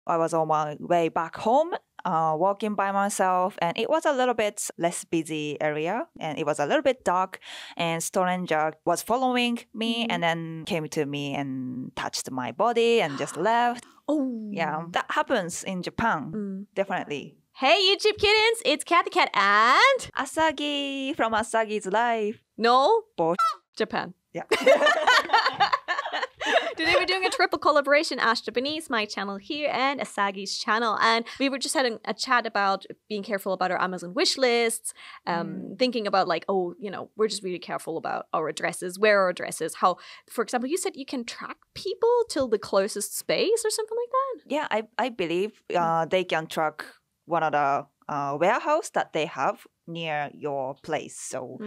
I was on my way back home, walking by myself, and it was a little bit less busy area, and it was a little bit dark, and stranger was following me and then came to me and touched my body and just left. Oh. Yeah, that happens in Japan, definitely. Hey, YouTube kittens, it's Kathy Cat and... Asagi from Asagi's Life. No, Both. Japan. Yeah. Today we're doing a triple collaboration, Ash Japanese, my channel here, and Asagi's channel. And we were just having a chat about being careful about our Amazon wish lists, thinking about like, oh, you know, we're just really careful about our addresses, where our addresses, how, for example, you said you can track people till the closest space or something like that? Yeah, I believe they can track one of the warehouse that they have near your place. So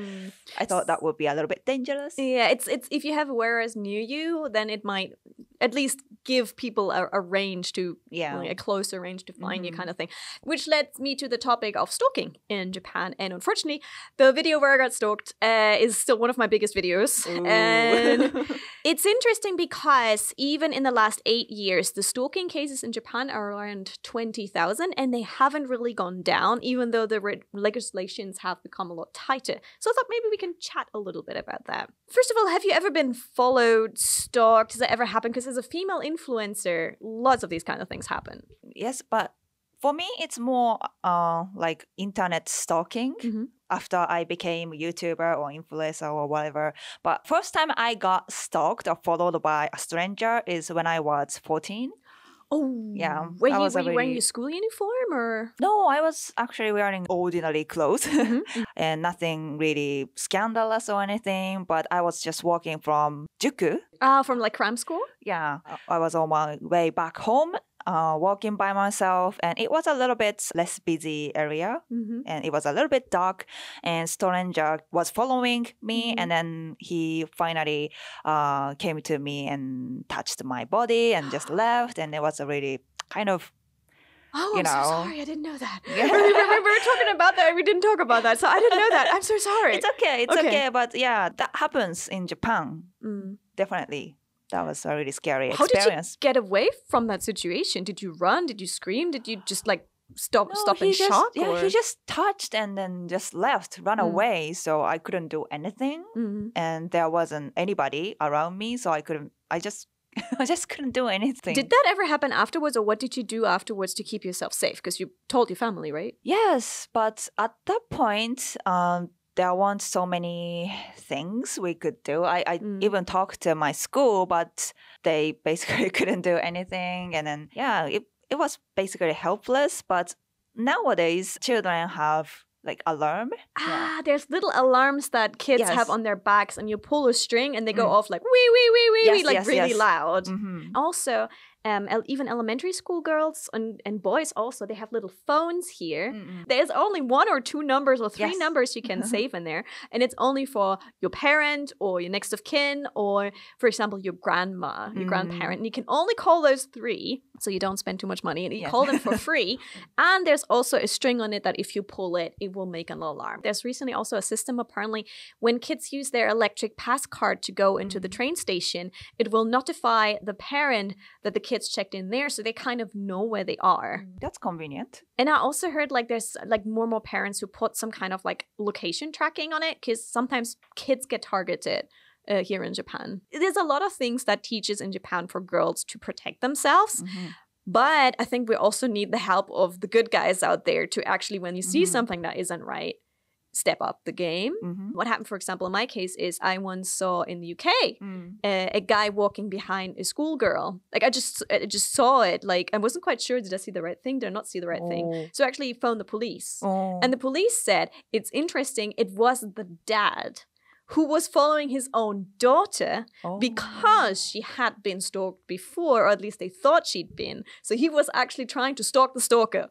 I thought that would be a little bit dangerous. Yeah, it's if you have a warehouse near you, then it might at least give people a range to, like a closer range to find you kind of thing. Which leads me to the topic of stalking in Japan. And unfortunately, the video where I got stalked is still one of my biggest videos. Ooh. And it's interesting because even in the last 8 years, the stalking cases in Japan are around 20,000 and they haven't really gone down, even though the legislations have become a lot tighter. So I thought maybe we can chat a little bit about that. First of all, have you ever been followed, stalked? Does that ever happen? Because as a female influencer, lots of these kind of things happen. Yes, but for me, it's more like internet stalking after I became a YouTuber or influencer or whatever. But first time I got stalked or followed by a stranger is when I was 14. Oh, yeah. Were you wearing your school uniform or? No, I was actually wearing ordinary clothes and nothing really scandalous or anything. But I was just walking from Juku. From like cram school? Yeah, I was on my way back home, walking by myself, and it was a little bit less busy area, and it was a little bit dark, and stranger was following me, and then he finally came to me and touched my body and just left, and it was a really kind of, Oh, I'm so sorry. I didn't know that. Yeah. we were talking about that. We didn't talk about that. So I didn't know that. I'm so sorry. It's okay. It's okay. But yeah, that happens in Japan. Definitely. That was a really scary experience. How did you get away from that situation? Did you run? Did you scream? Did you just like stop in shock? Yeah, he just touched and then just left, run away. So I couldn't do anything. And there wasn't anybody around me. So I just couldn't do anything. Did that ever happen afterwards, or what did you do afterwards to keep yourself safe? Because you told your family, right? Yes, but at that point, there weren't so many things we could do. I even talked to my school, but they basically couldn't do anything. And then, yeah, it was basically helpless. But nowadays, children have like alarm. There's little alarms that kids have on their backs, and you pull a string and they go off like wee wee wee wee wee, like really loud. Also, even elementary school girls and boys also, they have little phones here. There's only 1 or 2 numbers or 3 numbers you can save in there, and it's only for your parent or your next of kin, or for example your grandma, your grandparent, and you can only call those 3 so you don't spend too much money, and you call them for free. And there's also a string on it that if you pull it, it will make an alarm. There's recently also a system, apparently, when kids use their electric pass card to go into the train station, it will notify the parent that the kids checked in there, so they kind of know where they are. That's convenient. And I also heard like there's like more parents who put some kind of like location tracking on it, because sometimes kids get targeted here in Japan. There's a lot of things that teaches in Japan for girls to protect themselves. But I think we also need the help of the good guys out there to actually, when you see something that isn't right, step up the game. What happened, for example, in my case is I once saw in the UK a guy walking behind a schoolgirl. Like I just saw it. Like I wasn't quite sure, did I see the right thing? Did I not see the right thing? So I actually phoned the police. And the police said, it's interesting, it wasn't the dad who was following his own daughter because she had been stalked before, or at least they thought she'd been. So he was actually trying to stalk the stalker.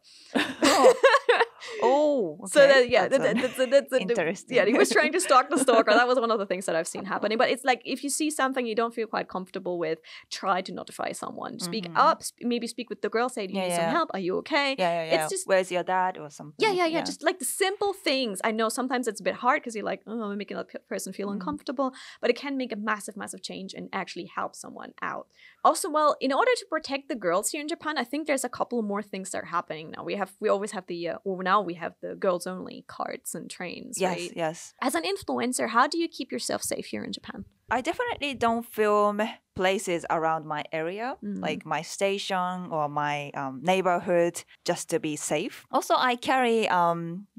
Okay. So that's interesting. Yeah, he was trying to stalk the stalker. That was one of the things that I've seen happening. But it's like, if you see something you don't feel quite comfortable with, try to notify someone. Speak up, maybe speak with the girl, say, do you need some help? Are you okay? It's just, where's your dad or something? Yeah. Just like the simple things. I know sometimes it's a bit hard because you're like, oh, I'm making that person feel uncomfortable. But it can make a massive, massive change and actually help someone out. Also, well, in order to protect the girls here in Japan, I think there's a couple more things that are happening now. We always have now we have the girls only carts and trains, Yes, right? yes. As an influencer, how do you keep yourself safe here in Japan? I definitely don't film places around my area, like my station or my neighborhood, just to be safe. Also, I carry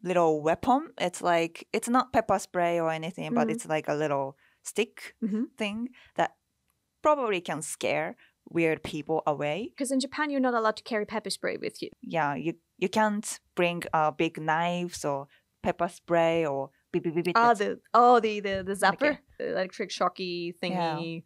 little weapon. It's not pepper spray or anything, but it's like a little stick thing that probably can scare weird people away. Because in Japan, you're not allowed to carry pepper spray with you. Yeah, you can't bring big knives or pepper spray or beep beep beep. beep. The zapper, the electric shocky thingy,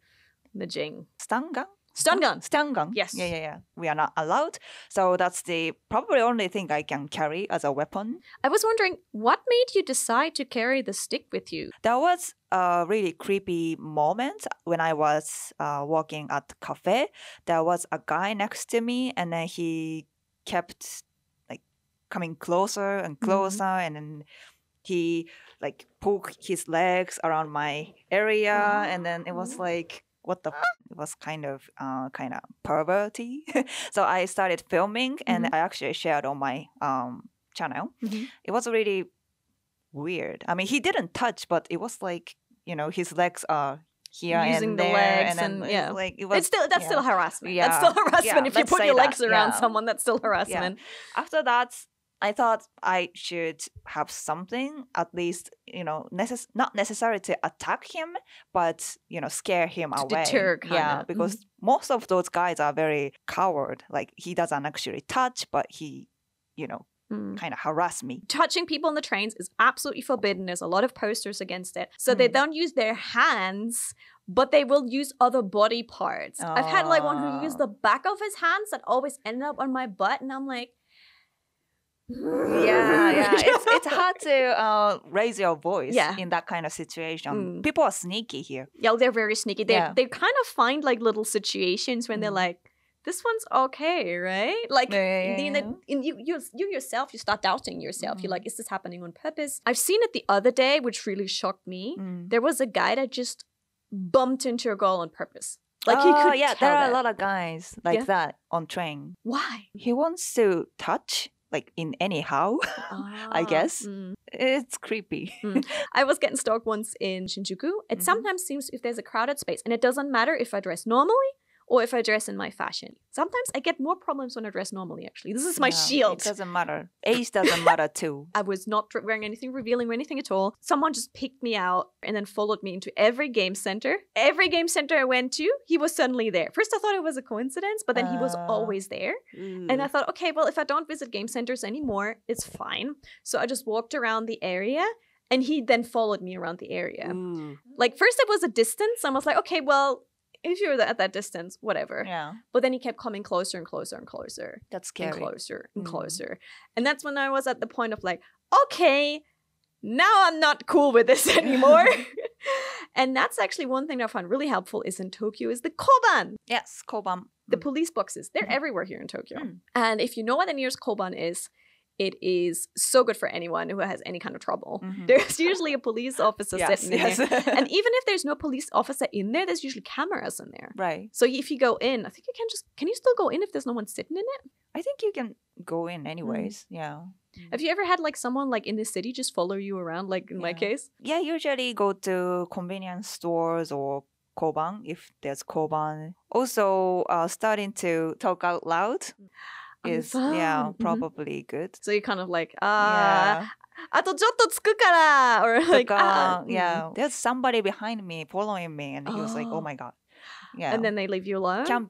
the jing. Stun gun. Stun gun. Stun gun. Yes. Yeah. We are not allowed. So that's the probably only thing I can carry as a weapon. I was wondering, what made you decide to carry the stick with you? There was a really creepy moment when I was walking at the cafe. There was a guy next to me, and then he kept like coming closer and closer, and then he like poked his legs around my area, and then it was like, what the it was kind of perverty. So I started filming, and I actually shared on my channel. It was really weird. I mean, he didn't touch, but it was like, his legs are here using and the there, legs, and then yeah, like it was. that's still harassment. Yeah. That's still harassment. Yeah, If you let's put say your that. legs around Yeah. someone, that's still harassment. After that, I thought I should have something, at least, not necessarily to attack him, but, scare him To away. deter, kinda. Yeah, because most of those guys are very coward. Like, he doesn't actually touch, but he, kind of harass me. Touching people on the trains is absolutely forbidden. There's a lot of posters against it. So they don't use their hands, but they will use other body parts. I've had like one who used the back of his hands that always ended up on my butt, and I'm like, Yeah. It's hard to raise your voice in that kind of situation. People are sneaky here. Yeah, they're very sneaky. They Yeah. they kind of find like little situations when they're like, this one's okay, right? Like, you yourself, you start doubting yourself. You're like, is this happening on purpose? I've seen it the other day, which really shocked me. There was a guy that just bumped into a girl on purpose. Like, he could tell there are that. a lot of guys like Yeah. that on train. Why? He wants to touch, like in anyhow. I guess. It's creepy. I was getting stalked once in Shinjuku. It sometimes seems if there's a crowded space, and it doesn't matter if I dress normally or if I dress in my fashion. Sometimes I get more problems when I dress normally, actually. This is my shield. It doesn't matter. Age doesn't matter too. I was not wearing anything revealing or anything at all. Someone just picked me out and then followed me into every game center. Every game center I went to, he was suddenly there. First, I thought it was a coincidence, but then he was always there. And I thought, okay, well, if I don't visit game centers anymore, it's fine. So I just walked around the area, and he then followed me around the area. Like, first it was a distance. I was like, okay, well, if you're at that distance, whatever. Yeah. But then he kept coming closer and closer and closer. That's And scary. closer and closer. And that's when I was at the point of like, okay, now I'm not cool with this anymore. And that's actually one thing that I found really helpful is in Tokyo is the koban. Yes, koban. The police boxes. They're everywhere here in Tokyo. And if you know what the nearest koban is, it is so good for anyone who has any kind of trouble. There's usually a police officer sitting in there. And even if there's no police officer in there, there's usually cameras in there. Right. So if you go in, I think can you still go in if there's no one sitting in it? I think you can go in anyways. Yeah. Have you ever had like someone like in the city just follow you around, like in my case? Yeah, usually go to convenience stores or koban if there's koban. Also, starting to talk out loud is probably good. So you're kind of like, Yeah. あとちょっと着くから or like, yeah, there's somebody behind me following me, and he was like, oh my god. Yeah. And then they leave you alone? can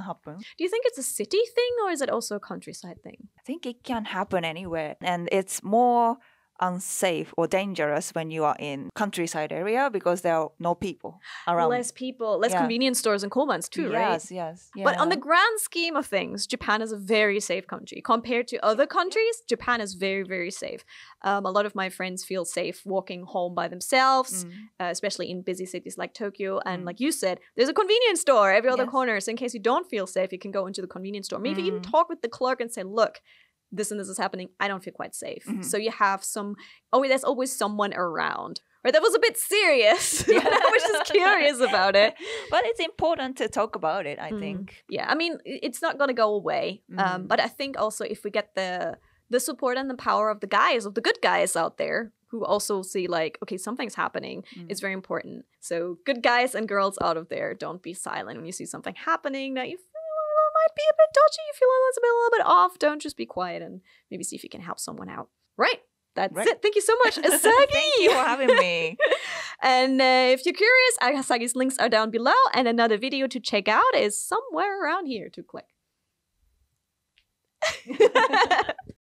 happen. Do you think it's a city thing or is it also a countryside thing? I think it can happen anywhere, and it's more unsafe or dangerous when you are in countryside area because there are no people around. Less people, less Yeah. convenience stores and Kobans too, right? Yes. But on the Yeah. grand scheme of things, Japan is a very safe country. Compared to other countries, Japan is very, very safe. A lot of my friends feel safe walking home by themselves, especially in busy cities like Tokyo. And like you said, there's a convenience store every other Yes. corner. So in case you don't feel safe, you can go into the convenience store. Maybe even talk with the clerk and say, look, this and this is happening. I don't feel quite safe. So you have there's always someone around. Right, that was a bit serious. I was just curious about it. But it's important to talk about it, I think. Yeah, I mean, it's not going to go away. But I think also if we get the support and the power of the guys, of the good guys out there, who also see like, okay, something's happening, is very important. So good guys and girls out of there, don't be silent when you see something happening that you feel might be a bit dodgy, you feel it's a little bit off. Don't just be quiet and maybe see if you can help someone out. Right. That's it. Thank you so much, Asagi. Thank you for having me. And if you're curious, Asagi's links are down below, and another video to check out is somewhere around here to click.